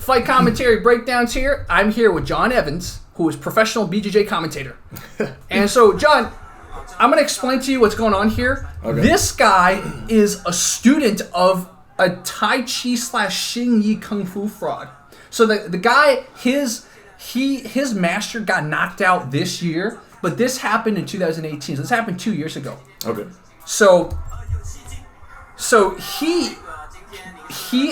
Fight commentary breakdowns here. I'm here with John Evans, who is professional BJJ commentator. And so, John, I'm going to explain to you what's going on here. Okay. This guy is a student of a Tai Chi / Xing Yi Kung Fu fraud. So the guy, his master got knocked out this year, but this happened in 2018. So this happened 2 years ago. Okay. So he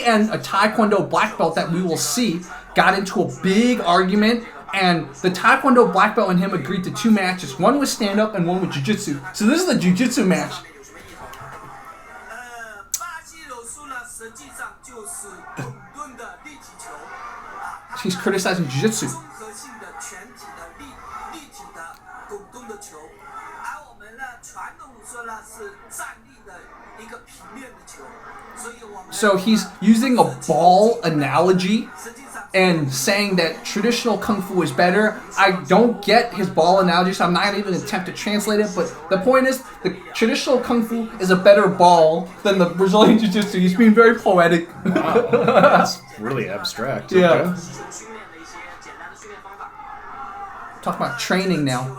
and a Taekwondo black belt that we will see got into a big argument, and the Taekwondo black belt and him agreed to 2 matches. One was stand-up and one was Jiu Jitsu. So this is the Jiu Jitsu match. He's criticizing Jiu Jitsu. So he's using a ball analogy and saying that traditional Kung Fu is better. I don't get his ball analogy, so I'm not even going to attempt to translate it. But the point is, the traditional Kung Fu is a better ball than the Brazilian Jiu Jitsu. He's being very poetic. Wow, that's really abstract. Yeah. Okay. Talk about training now.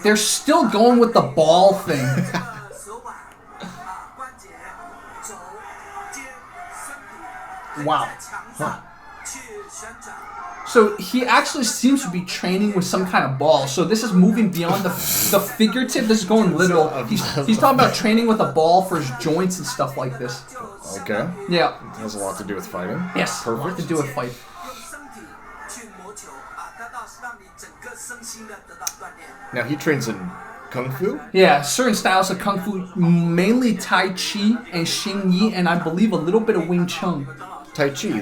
They're still going with the ball thing. Wow. Huh. So he actually seems to be training with some kind of ball. So this is moving beyond the figurative. This is going literal. He's talking about training with a ball for his joints and stuff like this. Okay. Yeah. It has a lot to do with fighting. Yes. Perfect. A lot to do with fighting. Now he trains in Kung Fu? Yeah, certain styles of Kung Fu, mainly Tai Chi and Xing Yi, and I believe a little bit of Wing Chun. Tai Chi,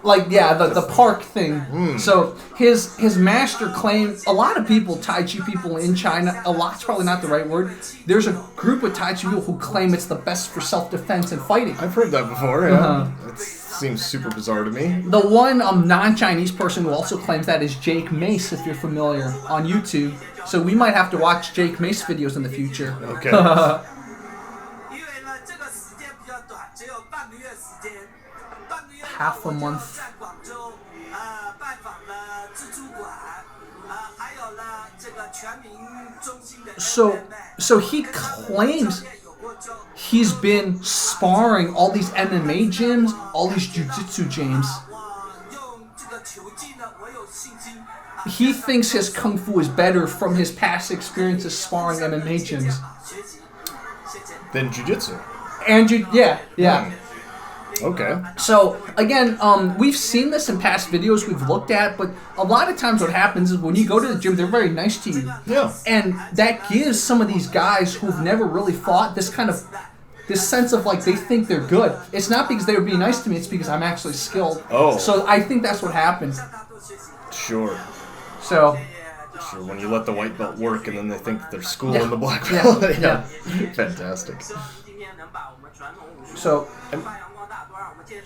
the park thing. So his master claims, a lot of people, Tai Chi people in China, a lot's probably not the right word. There's a group of Tai Chi people who claim it's the best for self-defense and fighting. I've heard that before, yeah. It seems super bizarre to me. The one non-Chinese person who also claims that is Jake Mace, if you're familiar, on YouTube. So we might have to watch Jake Mace videos in the future. Okay. Half a month. So he claims he's been sparring all these MMA gyms, all these jiu-jitsu gyms. He thinks his Kung Fu is better from his past experiences sparring MMA gyms. Than jiu-jitsu? And yeah. Okay. So, again, we've seen this in past videos we've looked at, but a lot of times what happens is when you go to the gym, they're very nice to you. Yeah. And that gives some of these guys who've never really fought this sense of like they think they're good. It's not because they were being nice to me, it's because I'm actually skilled. Oh. So I think that's what happened. Sure. So. Sure, when you let the white belt work and then they think they're schooling the black belt. Yeah. Fantastic. So.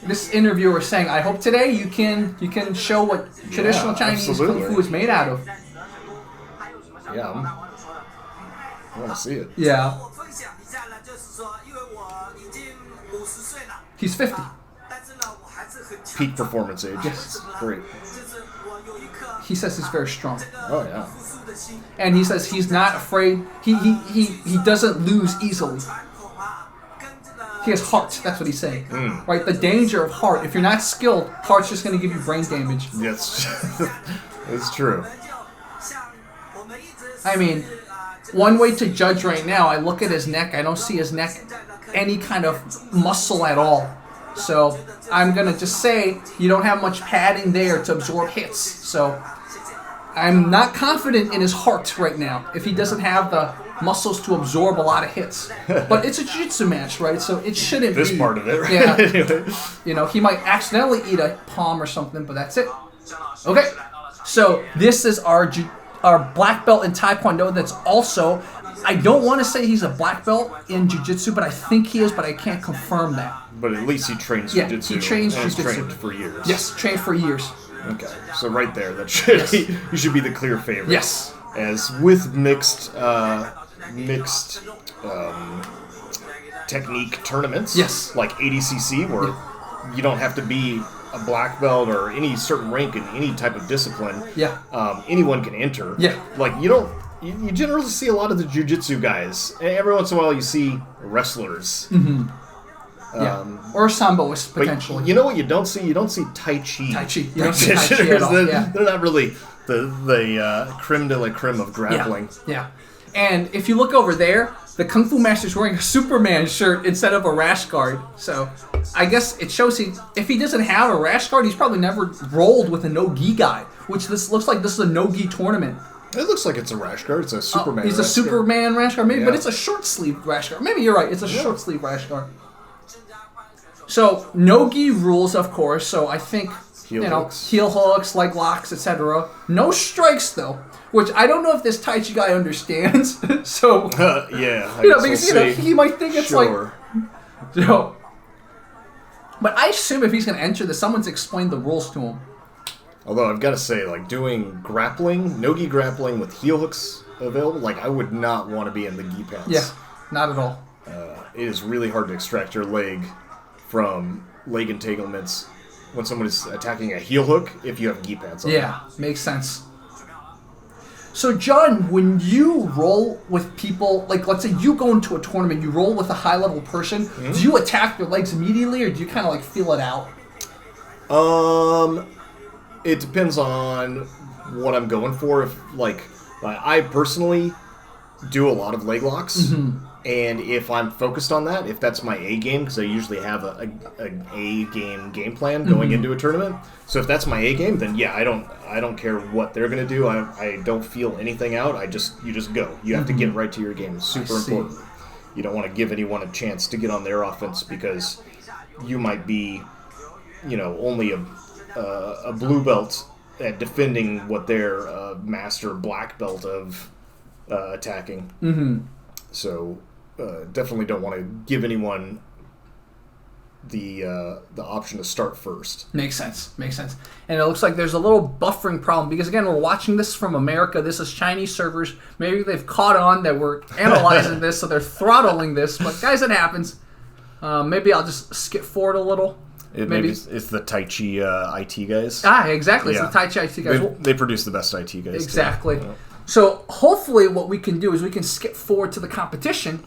This interviewer was saying, I hope today you can show what traditional Chinese Kung Fu is made out of. Yeah, I want to see it. Yeah. He's 50. Peak performance age. Yes. Great. He says he's very strong. Oh, yeah. And he says he's not afraid. He doesn't lose easily. He has heart, that's what he's saying. Right? The danger of heart. If you're not skilled, heart's just going to give you brain damage. Yes, it's true. I mean, one way to judge right now, I look at his neck, I don't see his neck any kind of muscle at all. So I'm going to just say you don't have much padding there to absorb hits. So I'm not confident in his heart right now if he doesn't have the muscles to absorb a lot of hits. But it's a jiu-jitsu match, right? So it shouldn't be. This part of it, right? Yeah. You know, he might accidentally eat a palm or something, but that's it. Okay. So this is our black belt in Taekwondo that's also, I don't want to say he's a black belt in Jiu-Jitsu, but I think he is, but I can't confirm that. But at least he trains Jiu-Jitsu. Yeah, he trains Jiu-Jitsu. Trained for years. Yes, trained for years. Okay, so right there, that should you should be the clear favorite. Yes. as with mixed technique tournaments. Yes. Like ADCC, where you don't have to be a black belt or any certain rank in any type of discipline. Yeah. Anyone can enter. Yeah. Like you generally see a lot of the jiu-jitsu guys. And every once in a while you see wrestlers. Mm-hmm. Or samboists, potentially. You know what you don't see? You don't see Tai Chi. Tai Chi. You don't see Tai Chi at all. They're not really the creme de la creme of grappling. Yeah. And if you look over there, the Kung Fu Master's wearing a Superman shirt instead of a rash guard. So I guess it shows if he doesn't have a rash guard, he's probably never rolled with a no-gi guy, which this looks like this is a no-gi tournament. It looks like it's a rash guard. It's a Superman He's a Superman rash guard, maybe, yeah. but it's a short-sleeve rash guard. Maybe you're right. It's a short-sleeve rash guard. So, no-gi rules, of course, so I think, heel hooks, leg locks, etc. No strikes, though, which I don't know if this Tai Chi guy understands. So, because he might think it's like, but I assume if he's going to enter this, someone's explained the rules to him. Although I've got to say, like, doing grappling, no-gi grappling with heel hooks available, like, I would not want to be in the gi pants. Yeah, not at all. It is really hard to extract your leg from leg entanglements when someone is attacking a heel hook if you have gi pants on. Yeah, makes sense. So, John, when you roll with people, like, let's say you go into a tournament, you roll with a high-level person, do you attack their legs immediately, or do you kind of, like, feel it out? It depends on what I'm going for. If, like, I personally do a lot of leg locks, and if I'm focused on that, if that's my A game, because I usually have an A game plan going into a tournament. So if that's my A game, then yeah, I don't care what they're gonna do. I don't feel anything out. You just go. You have to get right to your game. It's super important. You don't want to give anyone a chance to get on their offense because you might be, only a blue belt at defending what they're master black belt of attacking. So definitely don't want to give anyone the option to start first. Makes sense. And it looks like there's a little buffering problem because, again, we're watching this from America. This is Chinese servers. Maybe they've caught on that we're analyzing this, so they're throttling this. But, guys, it happens. Maybe I'll just skip forward a little. Maybe it's the Tai Chi IT guys. Exactly. Yeah. It's the Tai Chi IT guys. They produce the best IT guys. Exactly. Yeah. So hopefully what we can do is we can skip forward to the competition.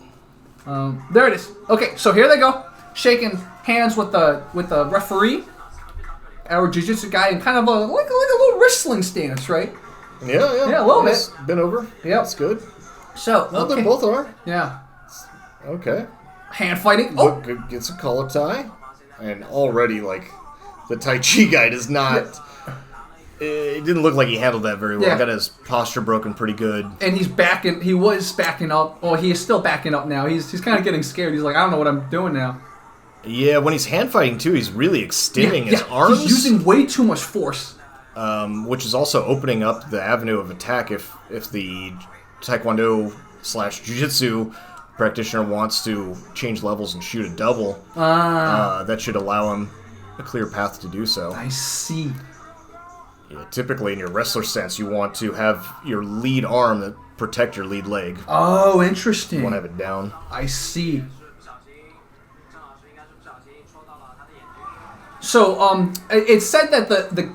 There it is. Okay, so here they go. Shaking hands with the referee, our jiu-jitsu guy, and kind of like a little wrestling stance, right? Yeah, a little bit. Been over. Yeah, that's good. So, they both are. Yeah. Okay. Hand fighting. Gets a collar tie, and already like the Tai Chi guy does not. It didn't look like he handled that very well. Yeah. Got his posture broken pretty good. And he's backing. He was backing up. Well, he is still backing up now. He's kind of getting scared. He's like, I don't know what I'm doing now. Yeah, when he's hand fighting too, he's really extending his arms. He's using way too much force. Which is also opening up the avenue of attack if the Taekwondo / Jiu-Jitsu practitioner wants to change levels and shoot a double. That should allow him a clear path to do so. I see. Yeah, typically in your wrestler stance, you want to have your lead arm that protect your lead leg. Oh, interesting. You want to have it down. I see. So, it said that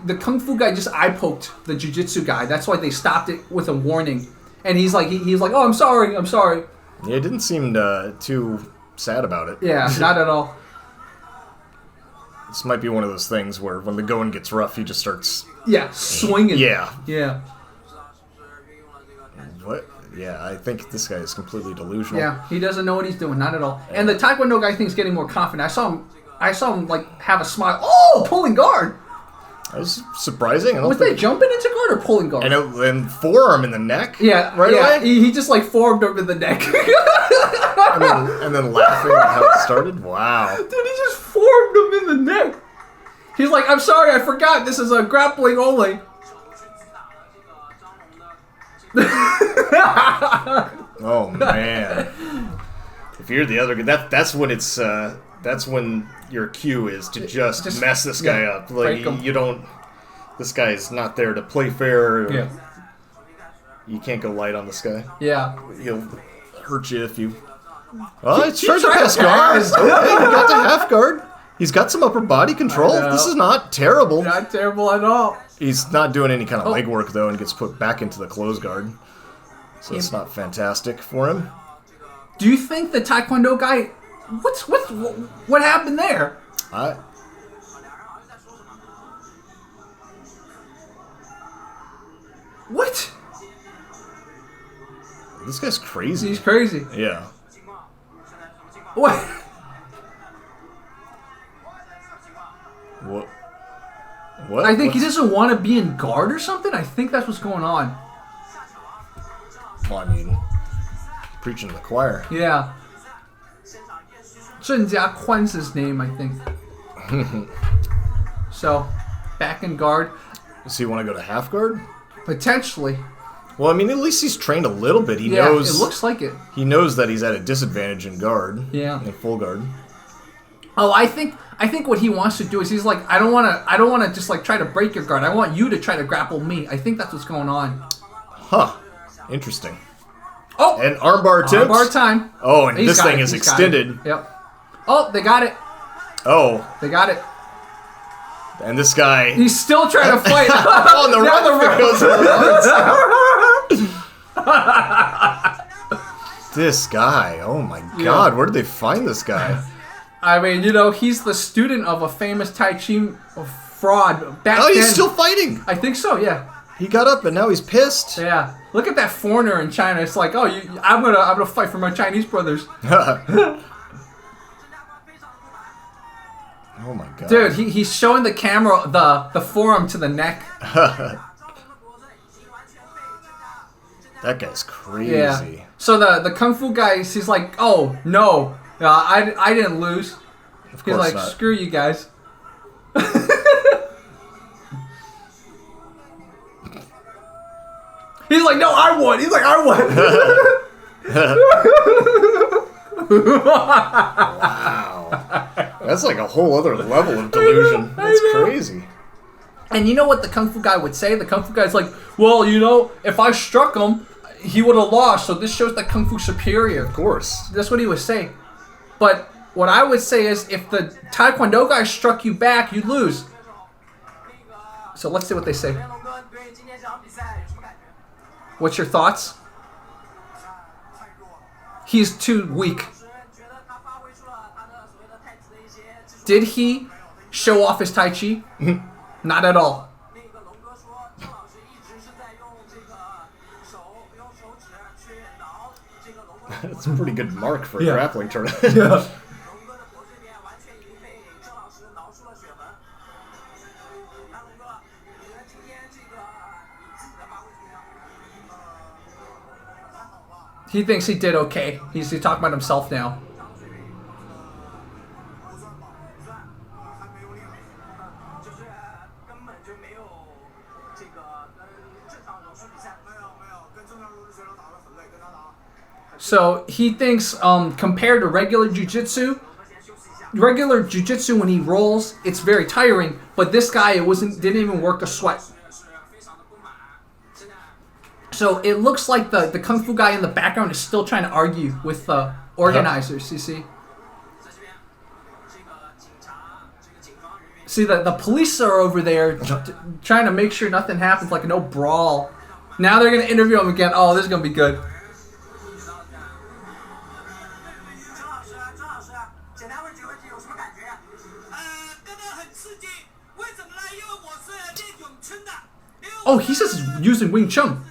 the Kung Fu guy just eye-poked the Jiu-Jitsu guy. That's why they stopped it with a warning. And he's like, oh, I'm sorry. Yeah, it didn't seem too sad about it. Yeah, not at all. This might be one of those things where when the going gets rough, he just starts... Yeah, swinging. Yeah. What? Yeah, I think this guy is completely delusional. Yeah, he doesn't know what he's doing, not at all. And the Taekwondo guy thinks getting more confident. I saw him like have a smile. Oh, pulling guard. That was surprising. Was they jumping into guard or pulling guard? And forearm in the neck? Yeah, right away? He just like forearmed him in the neck. and then laughing at how it started? Wow. Dude, he just forearmed him in the neck. He's like, I'm sorry, I forgot. This is a grappling only. Oh, man. If you're the other guy, that's when it's... that's when your cue is to just mess this guy up. Like, you don't... This guy's not there to play fair. Yeah. You can't go light on this guy. Yeah. He'll hurt you if you... Oh, it's trying to pass guard. Okay, he got the half guard. He's got some upper body control. This is not terrible. Not terrible at all. He's not doing any kind of leg work, though, and gets put back into the closed guard. So it's not fantastic for him. Do you think the Taekwondo guy... What happened there? What? This guy's crazy. He's crazy. Yeah. What? What? I think he doesn't want to be in guard or something. I think that's what's going on. Well, I mean, preaching to the choir. Yeah. Zheng Jia Kuan's his name, I think. So, back in guard. Does he want to go to half guard? Potentially. Well, I mean, at least he's trained a little bit. He Yeah, knows. it looks like it. He knows that he's at a disadvantage in guard. Yeah. In full guard. Oh, I think what he wants to do is he's like, I don't want to just like try to break your guard. I want you to try to grapple me. I think that's what's going on. Huh. Interesting. Oh, and armbar attempt. Armbar time. Oh, and this thing is extended. Yep. Oh, they got it. Oh. They got it. And this guy... He's still trying to fight. Oh, and the ref goes This guy. Oh, my God. Where did they find this guy? I mean, you know, he's the student of a famous Tai Chi fraud. Back he's then. still fighting. I think so, yeah. He got up and now he's pissed. Yeah. Look at that foreigner in China. It's like, oh, I'm gonna fight for my Chinese brothers. Oh my God. Dude, he's showing the camera the forearm to the neck. That guy's crazy. Yeah. So the Kung Fu guy, he's like, oh, no. I didn't lose. Of course he's like, not. Screw you guys. He's like, no, I won. He's like, I won. Wow. That's like a whole other level of delusion. That's crazy. And you know what the Kung Fu guy would say? The Kung Fu guy's like, well, you know, if I struck him, he would have lost. So this shows that Kung Fu's superior. Of course. That's what he would say. But what I would say is if the Taekwondo guy struck you back, you'd lose. So let's see what they say. What's your thoughts? He's too weak. Did he show off his Tai Chi? Not at all. That's a pretty good mark for a grappling tournament. Yeah. He thinks he did okay. He's talking about himself now. So he thinks compared to regular jiu-jitsu when he rolls, it's very tiring, but this guy didn't even work a sweat. So it looks like the Kung Fu guy in the background is still trying to argue with the organizers, you see? See, the police are over there trying to make sure nothing happens, like no brawl. Now they're going to interview him again. Oh, this is going to be good. Oh, he's just using Wing Chun.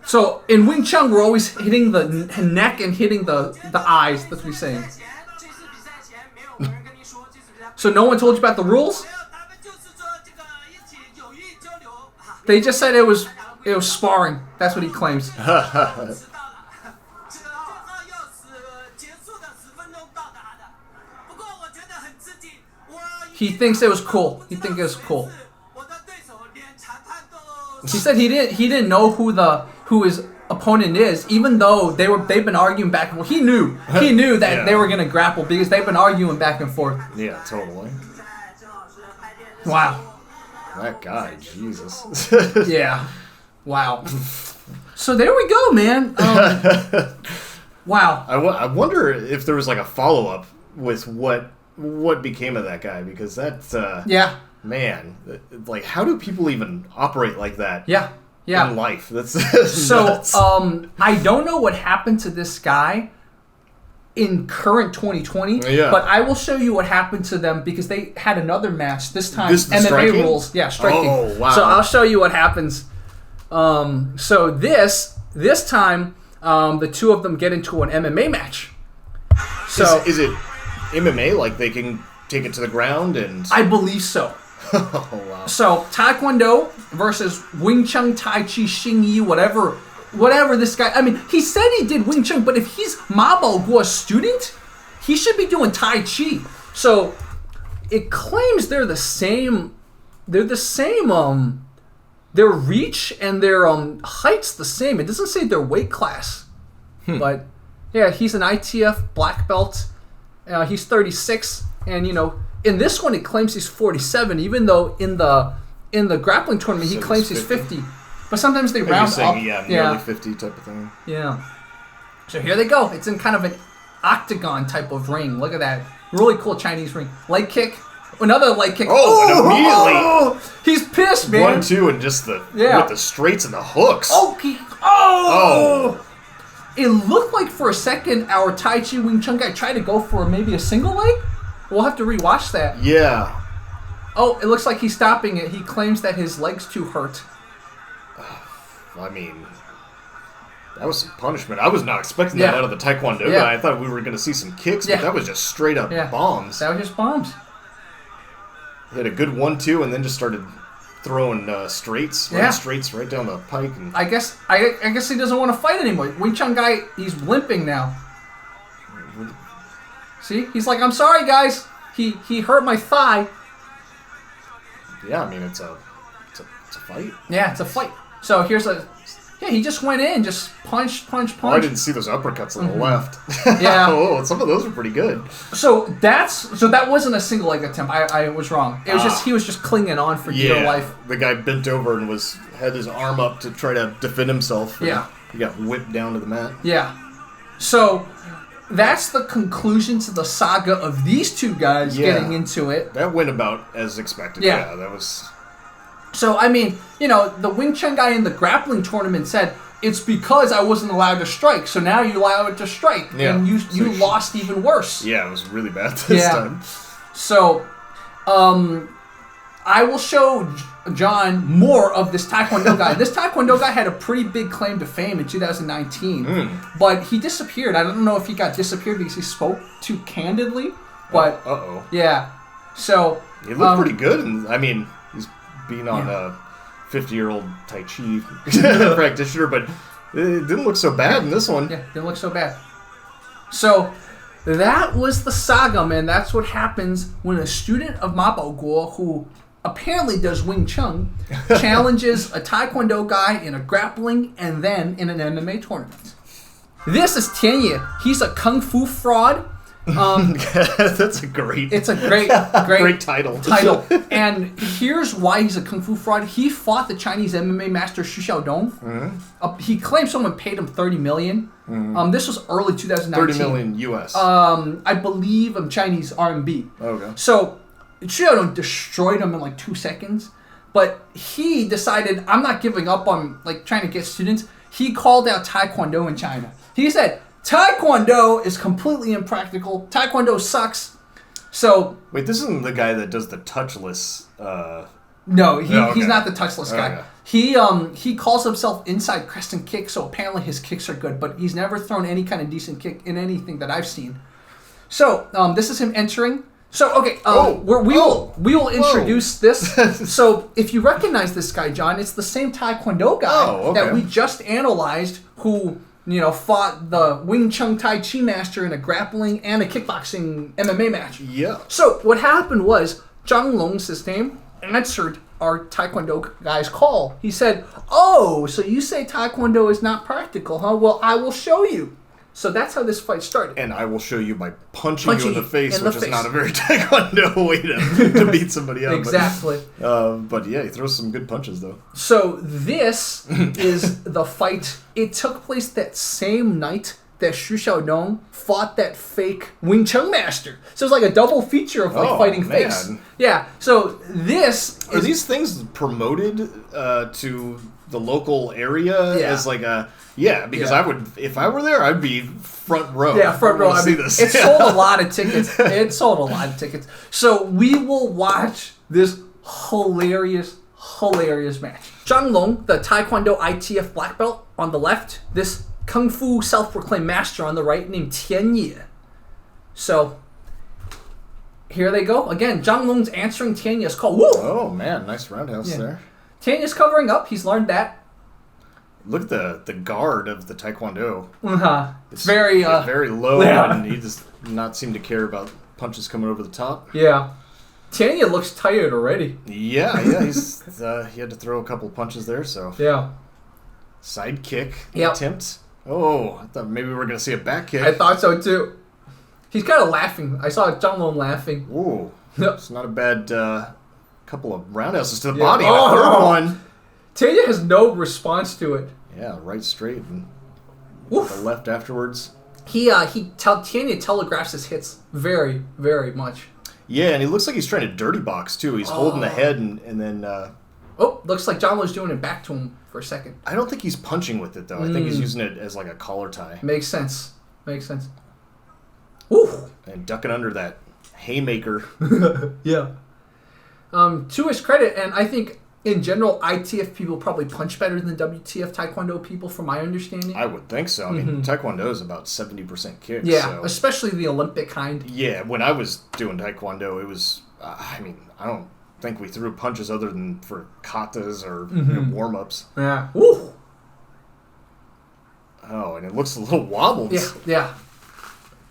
So in Wing Chun, we're always hitting the neck and hitting the eyes. That's what he's saying. So no one told you about the rules? They just said it was sparring. That's what he claims. He thinks it was cool. He thinks it was cool. He said he didn't know who his opponent is, even though they've been arguing back and forth. He knew that they were gonna grapple because they've been arguing back and forth. Yeah, totally. Wow. That guy, Jesus. Yeah. Wow. So there we go, man. Wow. I wonder if there was like a follow-up with what became of that guy, because that's yeah. Man, like, how do people even operate like that? Yeah. In life. That's so nuts. I don't know what happened to this guy in current 2020, but I will show you what happened to them, because they had another match this time. MMA striking? rules, yeah, striking. Oh, wow. So I'll show you what happens. So this time, the two of them get into an MMA match. So is it MMA? Like they can take it to the ground and? I believe so. Oh, wow. So Taekwondo versus Wing Chun, Tai Chi, Xing Yi, whatever this guy. I mean, he said he did Wing Chun, but if he's Ma Baoguo's student, he should be doing Tai Chi. So it claims they're the same. Their reach and their height's the same. It doesn't say their weight class, but yeah, he's an ITF black belt. He's 36, and in this one it claims he's 47, even though in the grappling tournament he claims he's 50. But sometimes they round up. Yeah, nearly 50 type of thing. Yeah. So here they go. It's in kind of an octagon type of ring. Look at that. Really cool Chinese ring. Leg kick. Another leg kick. Oh, and immediately. He's pissed, man. 1-2 and just with the straights and the hooks. Oh. It looked like for a second our Tai Chi Wing Chun guy tried to go for maybe a single leg. We'll have to rewatch that. Yeah. Oh, it looks like he's stopping it. He claims that his leg's too hurt. I mean, that was some punishment. I was not expecting that out of the Taekwondo guy. I thought we were going to see some kicks, but that was just straight up bombs. That was just bombs. He had a good 1-2 and then just started throwing straights right down the pike. And I guess he doesn't want to fight anymore. Wing Chun guy, he's limping now. See, he's like, I'm sorry, guys. He hurt my thigh. Yeah, I mean it's a fight. Yeah, it's a fight. So he just went in, just punch. Oh, I didn't see those uppercuts on the left. Yeah. Oh, some of those were pretty good. So that wasn't a single leg attempt. I was wrong. It was he was just clinging on for dear life. The guy bent over and had his arm up to try to defend himself. Yeah. He got whipped down to the mat. Yeah. So that's the conclusion to the saga of these two guys getting into it. That went about as expected. Yeah, that was. So, I mean, the Wing Chun guy in the grappling tournament said, it's because I wasn't allowed to strike, so now you allow it to strike. Yeah. And you lost even worse. Yeah, it was really bad this time. So, I will show John more of this Taekwondo guy. This Taekwondo guy had a pretty big claim to fame in 2019, but he disappeared. I don't know if he got disappeared because he spoke too candidly, but... Yeah. So... He looked pretty good, and, I mean... being on a 50-year-old Tai Chi practitioner, but it didn't look so bad in this one. Yeah, didn't look so bad. So that was the saga, man. That's what happens when a student of Ma Baoguo, who apparently does Wing Chun, challenges a Taekwondo guy in a grappling and then in an MMA tournament. This is Tian Ye. He's a Kungfu fraud. That's a great title. And here's why he's a Kung Fu fraud. He fought the Chinese MMA master Xu Xiaodong. He claimed someone paid him $30 million. This was early 2019. $30 million US. I believe Chinese RMB. Okay. So Xu Xiaodong destroyed him in like 2 seconds. But he decided, I'm not giving up on trying to get students. He called out Taekwondo in China. He said, Taekwondo is completely impractical. Taekwondo sucks. So wait, this isn't the guy that does the touchless. No, he's not the touchless guy. He calls himself inside Crescent Kick, so apparently his kicks are good, but he's never thrown any kind of decent kick in anything that I've seen. So this is him entering. So okay, we will introduce this. So if you recognize this guy, John, it's the same Taekwondo guy that we just analyzed, who fought the Wing Chun Tai Chi master in a grappling and a kickboxing MMA match. Yeah. So what happened was Zhang Long's his name answered our Taekwondo guy's call. He said, "Oh, so you say Taekwondo is not practical, huh? Well, I will show you." So that's how this fight started. And I will show you by punching you in the face, which is not a very taekwondo way to beat somebody up. Exactly. But yeah, he throws some good punches, though. So this is the fight. It took place that same night that Xu Xiaodong fought that fake Wing Chun master. So it's like a double feature of fighting fakes. Yeah. So are these things promoted to the local area as like a because I would, if I were there, I'd be front row. Yeah, front row. I mean, this. It sold a lot of tickets. So we will watch this hilarious match. Zhang Long, the Taekwondo ITF black belt on the left. This Kungfu self-proclaimed master on the right named Tian Ye. So here they go. Again, Zhang Long's answering Tian Ye's call. Woo! Oh man, nice roundhouse there. Tian Ye's covering up. He's learned that. Look at the guard of the Taekwondo. It's very low, and he does not seem to care about punches coming over the top. Yeah. Tian Ye looks tired already. Yeah, he's he had to throw a couple punches there, so. Yeah. Side kick attempt. Oh, I thought maybe we were going to see a back kick. I thought so too. He's kind of laughing. I saw Zhang Long laughing. Ooh. It's not a bad couple of roundhouses to the body. Oh, third one. Tian Ye has no response to it. Yeah, right straight and the left afterwards. Tian Ye telegraphs his hits very, very much. Yeah, and he looks like he's trying to dirty box too. He's holding the head and then. Looks like Zhang Long's doing it back to him for a second. I don't think he's punching with it though. I think he's using it as like a collar tie. Makes sense. Ooh. And ducking under that haymaker. Yeah. To his credit, and I think in general, ITF people probably punch better than WTF Taekwondo people, from my understanding. I would think so. I mean, Taekwondo is about 70% kick. Yeah, so. Especially the Olympic kind. Yeah, when I was doing Taekwondo, it was, I don't think we threw punches other than for katas or warm-ups. Yeah. Woo! Oh, and it looks a little wobbled. Yeah.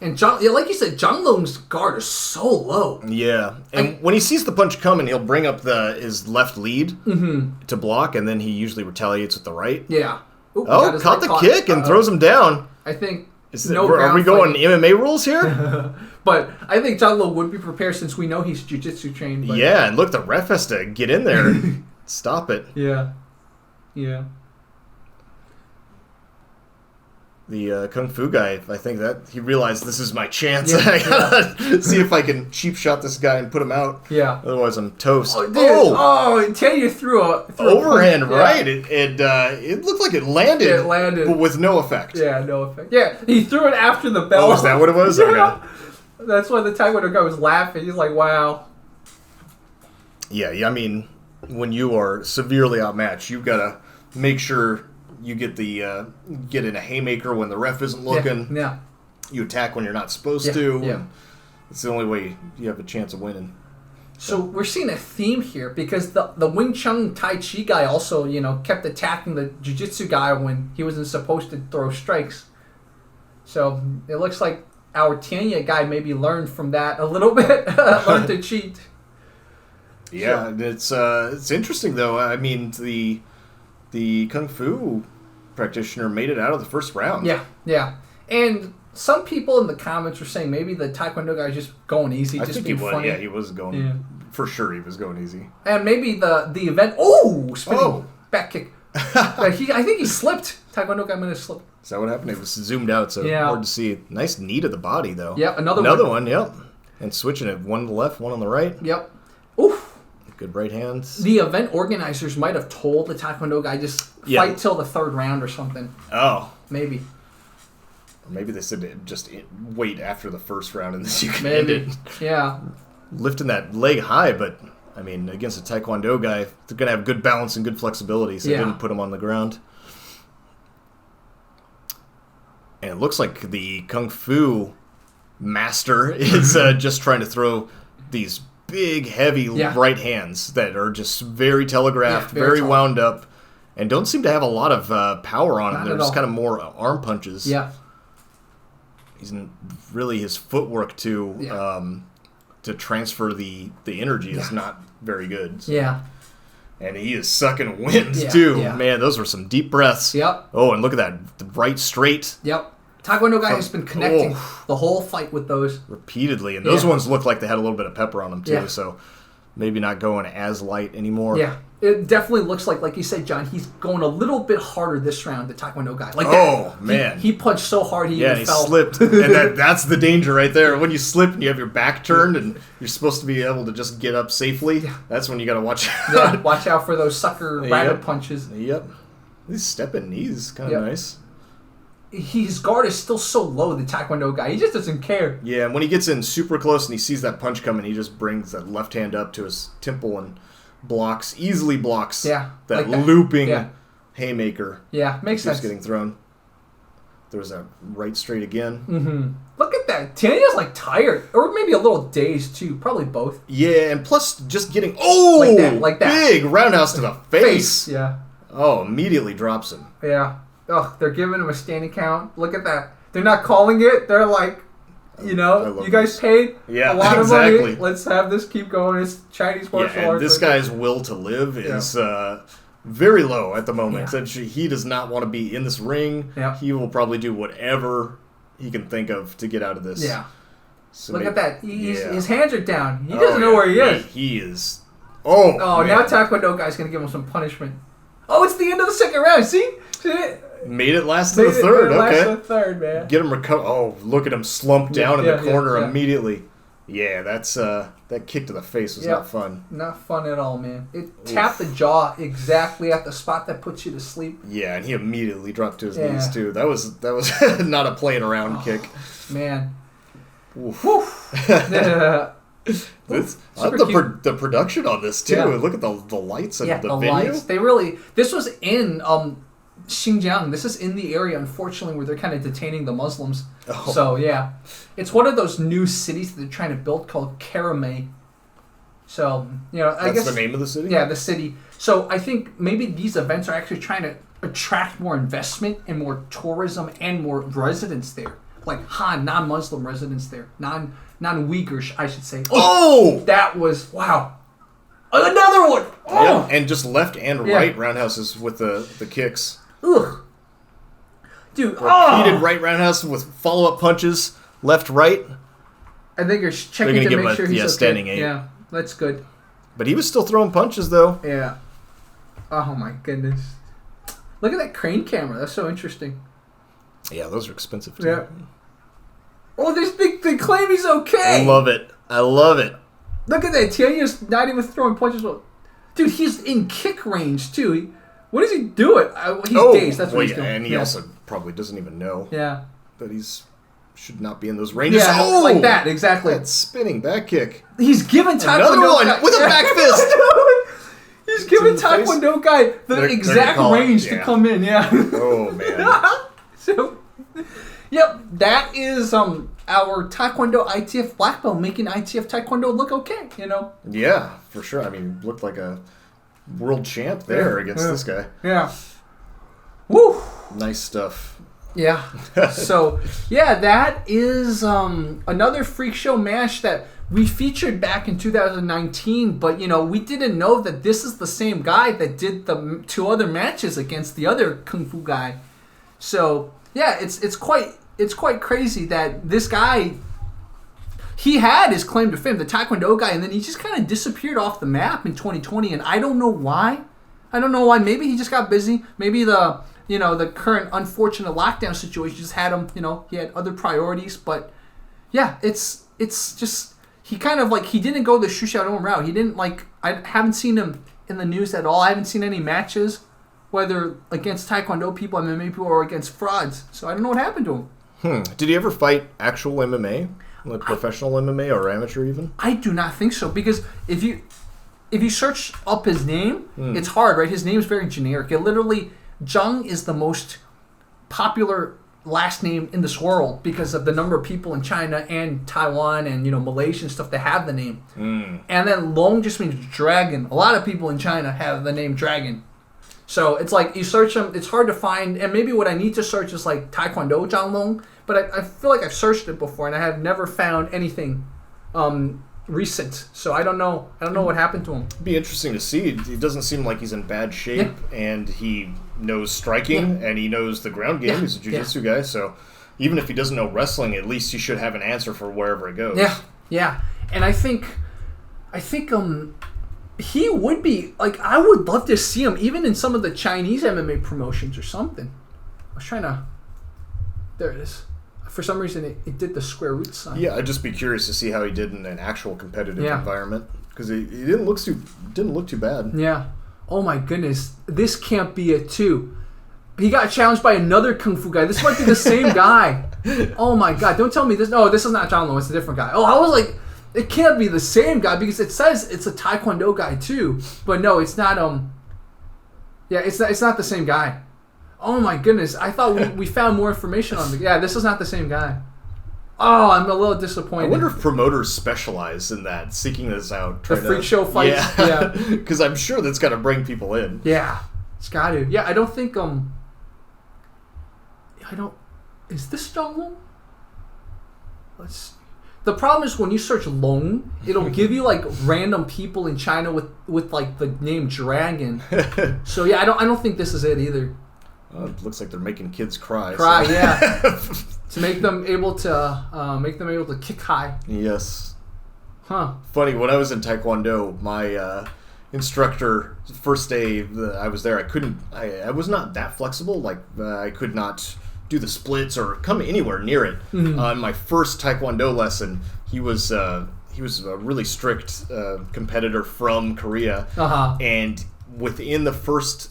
And like you said, Zhang Long's guard is so low. Yeah, and when he sees the punch coming, he'll bring up his left lead to block, and then he usually retaliates with the right. Yeah. Ooh, caught the kick and throws him down. I think. Are we going MMA rules here? But I think Zhang Long would be prepared since we know he's jiu-jitsu trained. But yeah, and look, the ref has to get in there and stop it. Yeah. The Kung Fu guy, I think that he realized this is my chance. I gotta see if I can cheap shot this guy and put him out. Yeah. Otherwise, I'm toast. Tian Ye threw a overhand, right? It looked like it landed. But with no effect. Yeah, no effect. Yeah, he threw it after the bell. Oh, is that what it was? Yeah. Okay. That's why the Taekwondo guy was laughing. He's like, wow. Yeah, I mean, when you are severely outmatched, you've got to make sure you get in a haymaker when the ref isn't looking. Yeah. You attack when you're not supposed to. Yeah. It's the only way you have a chance of winning. So we're seeing a theme here because the Wing Chun Tai Chi guy also, kept attacking the Jiu Jitsu guy when he wasn't supposed to throw strikes. So it looks like our Tian Ye guy maybe learned from that a little bit, learned to cheat. Yeah, it's interesting though. I mean, the Kung Fu practitioner made it out of the first round. Yeah. And some people in the comments were saying maybe the Taekwondo guy is just going easy, just being funny. Yeah, he was going. Yeah. For sure, he was going easy. And maybe the event. Spinning back kick. I think he slipped. Taekwondo guy might have slipped. Is that what happened? It was zoomed out, so hard to see. Nice knee to the body, though. Yep, another one. Yep. And switching it, one on the left, one on the right. Yep. Oof. Good right hands. The event organizers might have told the Taekwondo guy just fight till the third round or something. Oh. Maybe. Or maybe they said just wait after the first round and then you can end it. Yeah. Lifting that leg high, but I mean, against a Taekwondo guy, they're going to have good balance and good flexibility, so they didn't put him on the ground. And it looks like the Kung Fu master is just trying to throw these big, heavy right hands that are just very telegraphed, very wound up, and don't seem to have a lot of power on them. They're just kind of more arm punches. Yeah. He's really his footwork to transfer the energy is not very good. So. Yeah. And he is sucking wind too. Yeah. Man, those were some deep breaths. Yep. Oh, and look at that, the right straight. Yep. Taekwondo guy has been connecting the whole fight with those. Repeatedly. And those ones looked like they had a little bit of pepper on them, too. So maybe not going as light anymore. Yeah. It definitely looks like you said, John, he's going a little bit harder this round, the Taekwondo guy. Man. He punched so hard he even fell. He slipped. And that's the danger right there. When you slip and you have your back turned and you're supposed to be able to just get up safely, that's when you got to watch out. Yeah, watch out for those sucker rabbit punches. Yep. These stepping knees kind of nice. His guard is still so low, the Taekwondo guy. He just doesn't care. Yeah, and when he gets in super close and he sees that punch coming, he just brings that left hand up to his temple and easily blocks that looping haymaker. Yeah, makes sense. Keeps getting thrown. There's that right straight again. Mm-hmm. Look at that. Tian Ye's like tired, or maybe a little dazed too. Probably both. Yeah, and plus just getting like that. Big roundhouse to the face. Yeah. Oh, immediately drops him. Yeah. Oh, they're giving him a standing count. Look at that. They're not calling it. They're like, you guys paid a lot of money. Let's have this keep going. It's Chinese martial arts. This guy's will to live is very low at the moment. He does not want to be in this ring. Yeah. He will probably do whatever he can think of to get out of this. Yeah. So look at that. His hands are down. He doesn't know where he is. He is. Now Taekwondo guy's going to give him some punishment. Oh, it's the end of the second round. See? Made it last to the third. Last to the third, man. Get him recover. Oh, look at him slump down in the corner immediately. Yeah, that's that kick to the face was not fun. Not fun at all, man. It tapped the jaw exactly at the spot that puts you to sleep. Yeah, and he immediately dropped to his knees too. That was not a playing around kick. Man. Oof. I love the production on this too. Look at the lights and the venue. Lights. This was in Xinjiang. This is in the area, unfortunately, where they're kind of detaining the Muslims. So it's one of those new cities that they're trying to build called Karamay. So I guess that's the name of the city. Yeah, the city. So I think maybe these events are actually trying to attract more investment and more tourism and more residents there, like non-Muslim residents there, non-Uyghurs, I should say. That was wow. Another one. Yeah, and just left and right roundhouses with the kicks. Ugh. Dude, repeated right roundhouse with follow-up punches, left, right. I think you're checking to make sure he's okay. Standing 8. Yeah, that's good. But he was still throwing punches, though. Yeah. Oh, my goodness. Look at that crane camera. That's so interesting. Yeah, those are expensive, too. Yeah. Oh, they claim he's okay. I love it. Look at that. Tian Ye's not even throwing punches. Dude, he's in kick range, too. What is he doing? He's dazed. That's what he's doing. And he also probably doesn't even know that he's should not be in those ranges. Yeah, like that. Exactly. That spinning back kick. He's giving Taekwondo another one with a back fist. He's giving Taekwondo guy the exact range to come in. Yeah. Oh, man. So, that is our Taekwondo ITF black belt making ITF Taekwondo look okay, Yeah, for sure. I mean, looked like a world champ there against this guy. Yeah. Woo! Nice stuff. Yeah. So, that is another freak show match that we featured back in 2019, but, we didn't know that this is the same guy that did the 2 other matches against the other Kungfu guy. So, it's quite crazy that this guy, he had his claim to fame, the Taekwondo guy, and then he just kind of disappeared off the map in 2020, and I don't know why. Maybe he just got busy. Maybe the current unfortunate lockdown situation just had him, he had other priorities, but it's just, he kind of he didn't go the Xu Xiaodong route. He didn't I haven't seen him in the news at all. I haven't seen any matches, whether against Taekwondo people, MMA people, or against frauds. So I don't know what happened to him. Did he ever fight actual MMA? Like professional MMA or amateur even? I do not think so, because if you search up his name, it's hard, right? His name is very generic. It literally, Zheng is the most popular last name in this world because of the number of people in China and Taiwan and Malaysia and stuff that have the name. And then Long just means dragon. A lot of people in China have the name dragon. So it's you search them, it's hard to find, and maybe what I need to search is Taekwondo Zhang Long, but I feel like I've searched it before and I have never found anything recent. So I don't know what happened to him. It'd be interesting to see. It doesn't seem like he's in bad shape, and he knows striking and he knows the ground game. He's a jiu-jitsu guy, so even if he doesn't know wrestling, at least he should have an answer for wherever it goes. Yeah. And I think he would be, like, I would love to see him even in some of the Chinese MMA promotions or something. I was trying to, there it is. For some reason, it did the square root sign. Yeah, I'd just be curious to see how he did in an actual competitive environment, because he didn't look too bad. Yeah. Oh my goodness, this can't be it too. He got challenged by another Kung Fu guy. This might be the same guy. Oh my God, don't tell me this. No, this is not Zhang Long. It's a different guy. Oh, I was like, it can't be the same guy because it says it's a Taekwondo guy too. But no, it's not. Yeah, it's not the same guy. Oh my goodness, I thought we found more information on the. Yeah, this is not the same guy. Oh, I'm a little disappointed. I wonder if promoters specialize in that, seeking this out. The freak show fights? Yeah. Because I'm sure that's got to bring people in. Yeah, it's got to. Yeah, I don't think, is this Zhang Long? The problem is when you search Long, it'll give you, like, random people in China with like, the name Dragon. So, yeah, I don't think this is it either. Well, it looks like they're making kids cry. Yeah. To make them able to kick high. Yes. Huh. Funny, when I was in Taekwondo, my instructor, first day I was there, I was not that flexible. Like, I could not do the splits or come anywhere near it. On my first Taekwondo lesson, he was a really strict competitor from Korea. And within the first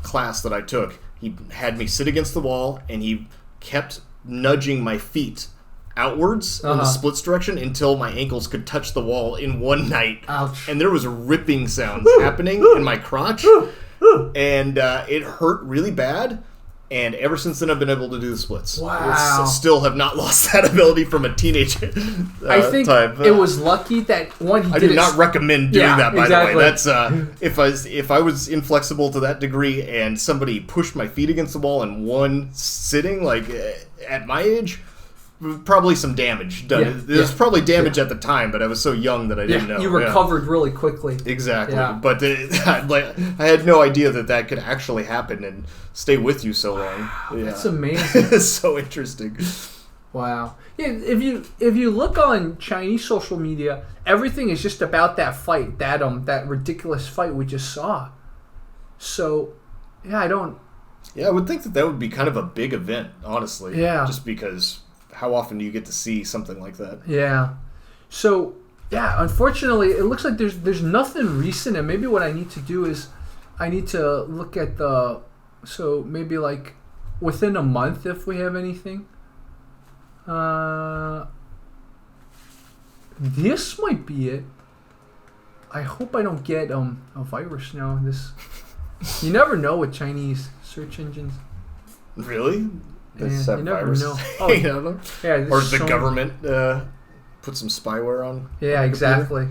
class that I took, he had me sit against the wall, and he kept nudging my feet outwards in the splits direction until my ankles could touch the wall in one night. Ouch. And there was ripping sounds happening in my crotch, and it hurt really bad. And ever since then, I've been able to do the splits. Wow. Still have not lost that ability from a teenage I think time. It was lucky that one. I do not recommend doing that. By exactly. the way, that's if I was inflexible to that degree and somebody pushed my feet against the wall in one sitting, like at my age, probably some damage done. Yeah. There's probably damage at the time, but I was so young that I didn't know. You recovered really quickly. Exactly. Yeah. But I had no idea that could actually happen and stay with you so long. Wow, that's amazing. It's so interesting. Wow. Yeah, if you look on Chinese social media, everything is just about that fight, that ridiculous fight we just saw. So, yeah, I would think that would be kind of a big event, honestly. Yeah. Just because how often do you get to see something like that? Yeah. So, yeah, unfortunately, it looks like there's nothing recent, and maybe what I need to do is I need to look at so maybe like within a month if we have anything. This might be it. I hope I don't get a virus now. You never know with Chinese search engines. Really? You never know. Oh, yeah, or the government put some spyware on. Yeah, exactly.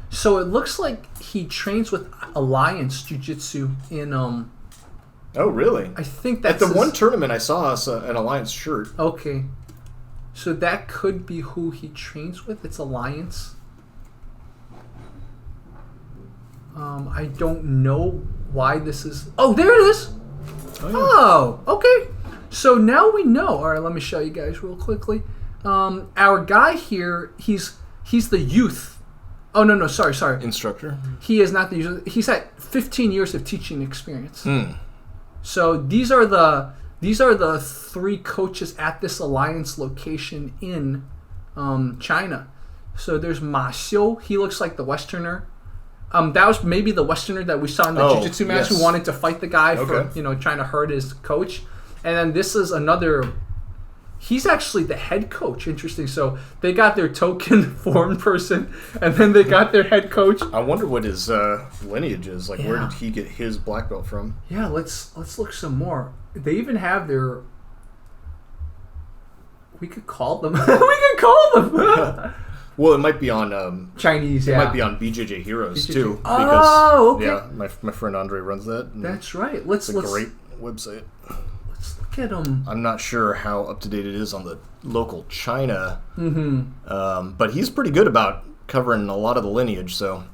So it looks like he trains with Alliance Jiu Jitsu in Oh, really? I think that's at the one tournament I saw an Alliance shirt. Okay, so that could be who he trains with. It's Alliance. I don't know why this is. Oh, there it is. Oh, okay. So now we know. All right, let me show you guys real quickly. Our guy here, he's the youth. Oh no, sorry. Instructor. He is not the youth. He's had 15 years of teaching experience. So these are the three coaches at this Alliance location in China. So there's Ma Xiu. He looks like the Westerner. That was maybe the Westerner that we saw in the Jiu-Jitsu match who wanted to fight the guy for trying to hurt his coach. And then this is another. He's actually the head coach. Interesting. So they got their token foreign person, and then they got their head coach. I wonder what his lineage is. Like, where did he get his black belt from? Yeah, let's look some more. They even have their. We could call them. Well, it might be on Chinese. It might be on BJJ Heroes too. Oh, okay. Yeah, my friend Andre runs that. That's right. It's a great website. Look at him. I'm not sure how up to date it is on the local China, but he's pretty good about covering a lot of the lineage. So,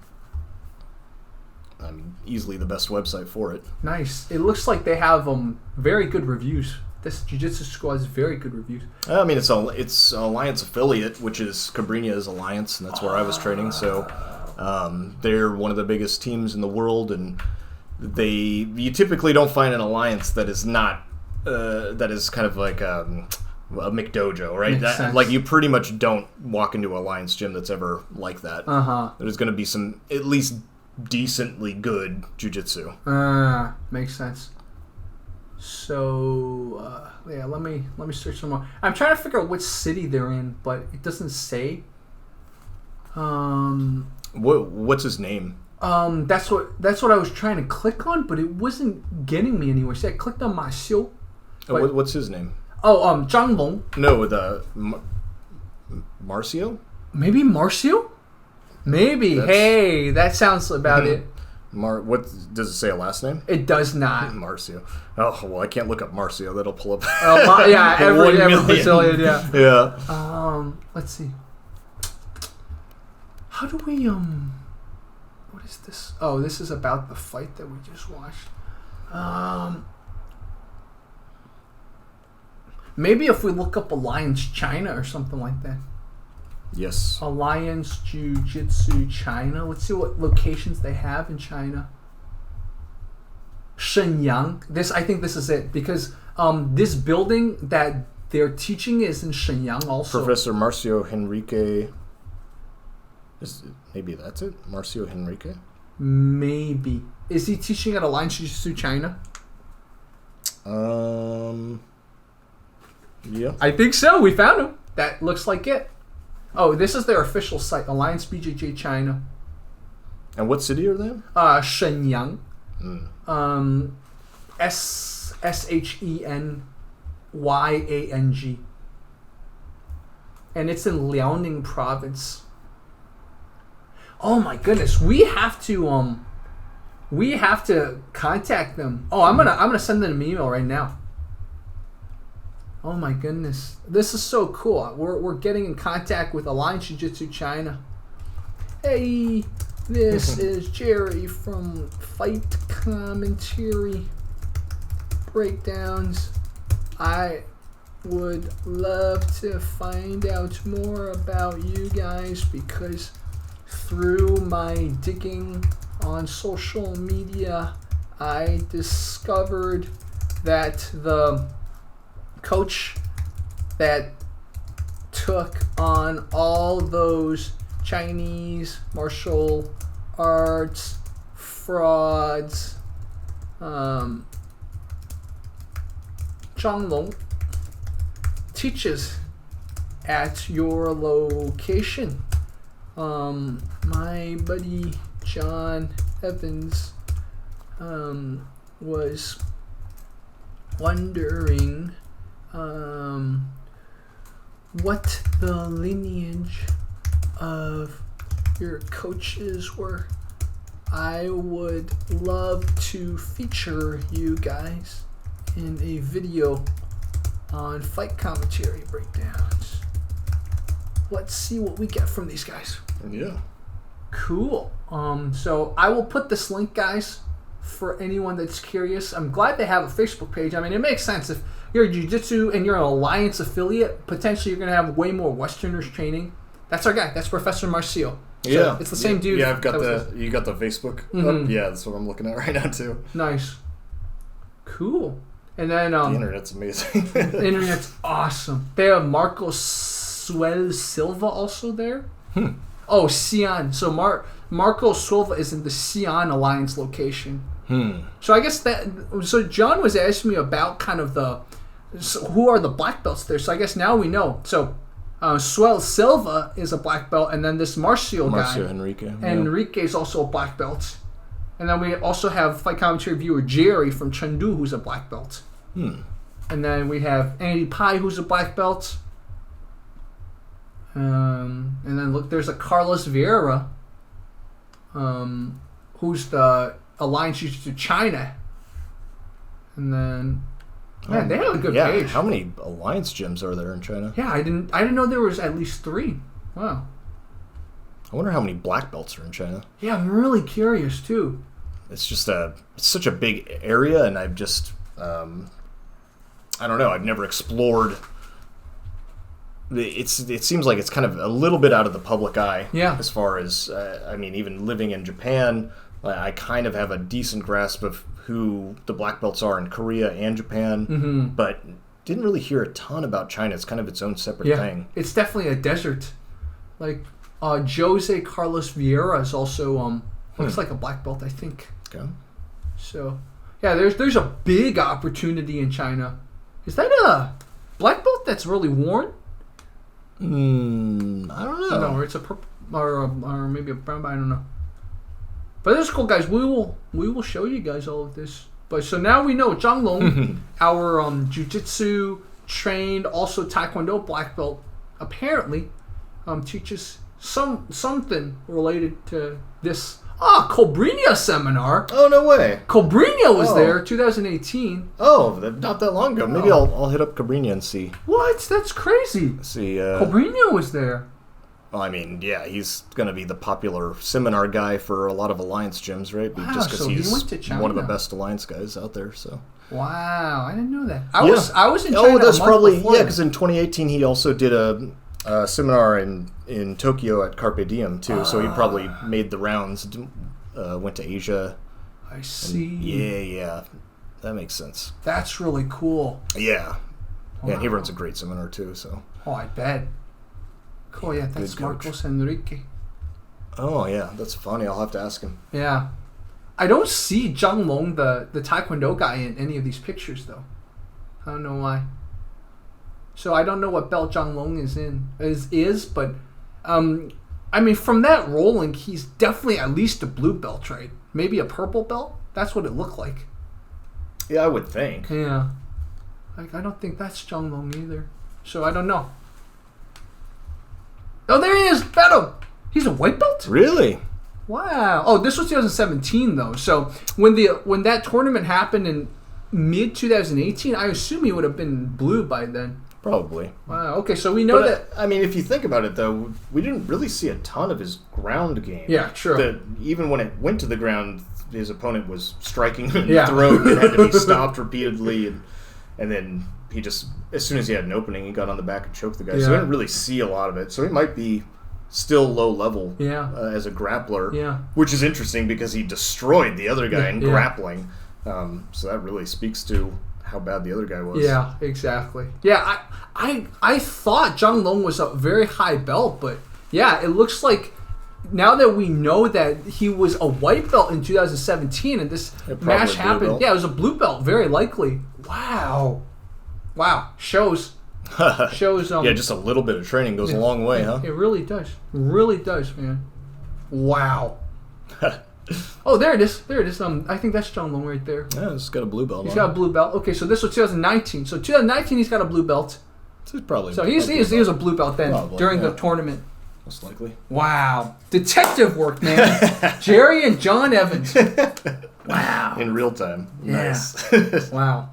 easily the best website for it. Nice. It looks like they have very good reviews. This Jiu-Jitsu School has very good reviews. I mean, it's Alliance affiliate, which is Cabrinia's Alliance, and that's where I was training. So they're one of the biggest teams in the world, and you typically don't find an alliance that is not that is kind of like a McDojo, right? Like you pretty much don't walk into an alliance gym that's ever like that. There's going to be some at least decently good jiu-jitsu. Makes sense. So yeah, let me search some more. I'm trying to figure out which city they're in, but it doesn't say. What's his name? That's what I was trying to click on, but it wasn't getting me anywhere. See, I clicked on Ma Xiu. What's his name? Oh, Zhang Long. No, Marcio? Maybe Marcio? Maybe. Hey, that sounds about it. What does it say? A last name? It does not. Marcio. Oh well, I can't look up Marcio. That'll pull up. Yeah, every Brazilian. Yeah. Yeah. Let's see. How do we What is this? Oh, this is about the fight that we just watched. Maybe if we look up Alliance China or something like that. Yes. Alliance Jiu-Jitsu China. Let's see what locations they have in China. Shenyang. I think this is it because this building that they're teaching is in Shenyang also. Professor Marcio Henrique. Maybe that's it? Marcio Henrique? Maybe. Is he teaching at Alliance Jiu-Jitsu China? Yeah. I think so. We found him. That looks like it. Oh, this is their official site, Alliance BJJ China. And what city are they in? Shenyang. Shenyang. And it's in Liaoning province. Oh my goodness, we have to contact them. Oh, I'm gonna send them an email right now. Oh my goodness, this is so cool. We're getting in contact with Alliance Jiu-Jitsu China. Hey, this is Jerry from Fight Commentary Breakdowns. I would love to find out more about you guys because through my digging on social media, I discovered that the coach that took on all those Chinese martial arts frauds, Zhang Long, teaches at your location. My buddy John Evans was wondering what the lineage of your coaches were. I would love to feature you guys in a video on Fight Commentary Breakdowns. Let's see what we get from these guys. Yeah. Cool. So I will put this link, guys, for anyone that's curious. I'm glad they have a Facebook page. I mean, it makes sense. If you're a Jiu-Jitsu and you're an Alliance affiliate, potentially you're going to have way more Westerners training. That's our guy. That's Professor Marcio. So yeah. It's the same dude. Yeah, you got the Facebook up? Yeah, that's what I'm looking at right now, too. Nice. Cool. And then... the internet's amazing. The internet's awesome. They have Marco Suel Silva also there. Oh, Xi'an. So Marco Silva is in the Xi'an Alliance location. So I guess so John was asking me about kind of who are the black belts there. So I guess now we know. So Suel Silva is a black belt, and then this Marcio Henrique. Enrique is also a black belt. And then we also have Fight Commentary viewer Jerry from Chengdu, who's a black belt. And then we have Andy Pai, who's a black belt. And then look, there's a Carlos Vieira, who's the Alliance Jiu-Jitsu China. And then, man, they have a good page. How many Alliance gyms are there in China? Yeah, I didn't know there was at least 3. Wow. I wonder how many black belts are in China. Yeah, I'm really curious too. It's just it's such a big area, and I've just I don't know. I've never explored. It seems like it's kind of a little bit out of the public eye. Yeah. As far as I mean, even living in Japan, I kind of have a decent grasp of who the black belts are in Korea and Japan, but didn't really hear a ton about China. It's kind of its own separate thing. It's definitely a desert. Like Jose Carlos Vieira is also looks like a black belt, I think. Okay. So yeah, there's a big opportunity in China. Is that a black belt that's really worn? I don't know. No, it's a purple or maybe a brown. I don't know. But this is cool, guys. We will show you guys all of this. But so now we know Zhang Long, our jiu-jitsu trained, also Taekwondo black belt, apparently teaches something related to this. Cobrinha seminar. Oh, no way. Cobrinha was there, 2018. Oh, not that long ago. Maybe I'll hit up Cobrinha and see. What? That's crazy. See, Cobrinha was there. Well, I mean, yeah, he's going to be the popular seminar guy for a lot of Alliance gyms, right? Wow, just because so he's he went to China. one of the best Alliance guys out there. So. Wow, I didn't know that. I was in China. Oh, that's probably before. because in 2018 he also did a seminar in Tokyo at Carpe Diem too. So he probably made the rounds. Went to Asia. I see. Yeah, that makes sense. That's really cool. Yeah, Wow. yeah. And he runs a great seminar too. So. Oh, I bet. Cool. Yeah, that's Good coach. Marcos Enrique. Oh yeah, that's funny. I'll have to ask him. Yeah, I don't see Zhang Long, the Taekwondo guy, in any of these pictures though. I don't know why. So I don't know what belt Zhang Long is, but I mean, from that rolling, he's definitely at least a blue belt, right? Maybe a purple belt. That's what it looked like. Yeah, I would think. Yeah. Like, I don't think that's Zhang Long either. So I don't know. Oh, there he is! Beto! He's a white belt? Really? Wow. Oh, this was 2017 though. So when that tournament happened in mid 2018, I assume he would have been blue by then. Probably. Wow. Okay, so we know that. I mean, if you think about it, though, we didn't really see a ton of his ground game. Yeah, true. Even when it went to the ground, his opponent was striking him in the throat and had to be stopped repeatedly, and then he just, as soon as he had an opening, he got on the back and choked the guy. So we didn't really see a lot of it. So he might be still low level as a grappler. Yeah. Which is interesting because he destroyed the other guy in grappling. So that really speaks to how bad the other guy was. Yeah, exactly. Yeah, I thought Zhang Long was a very high belt, but yeah, it looks like now that we know that he was a white belt in 2017 and this match happened, yeah, it was a blue belt, very likely. Wow. Shows. Yeah, just a little bit of training goes a long way, huh? It really does. Really does, man. Wow. Oh, there it is. I think that's Zhang Long right there. Yeah, he's got a blue belt. He's got a blue belt. Okay, so this was 2019. So 2019, he's got a blue belt. So probably. So he was a blue belt then during the tournament. Most likely. Wow, detective work, man. Jerry and John Evans. Wow. In real time. Yeah. Nice. Wow.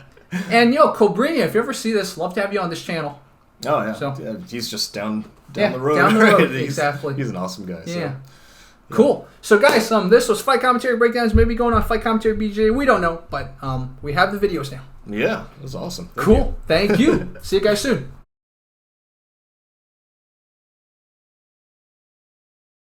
And Cobrinha, if you ever see this, love to have you on this channel. Oh yeah. So, yeah, he's just down the road. Down the road, exactly. He's an awesome guy. So. Yeah. Cool. So guys, this was Fight Commentary Breakdowns, maybe going on Fight Commentary BJ. We don't know, but we have the videos now. Yeah, it was awesome. Thank you. See you guys soon.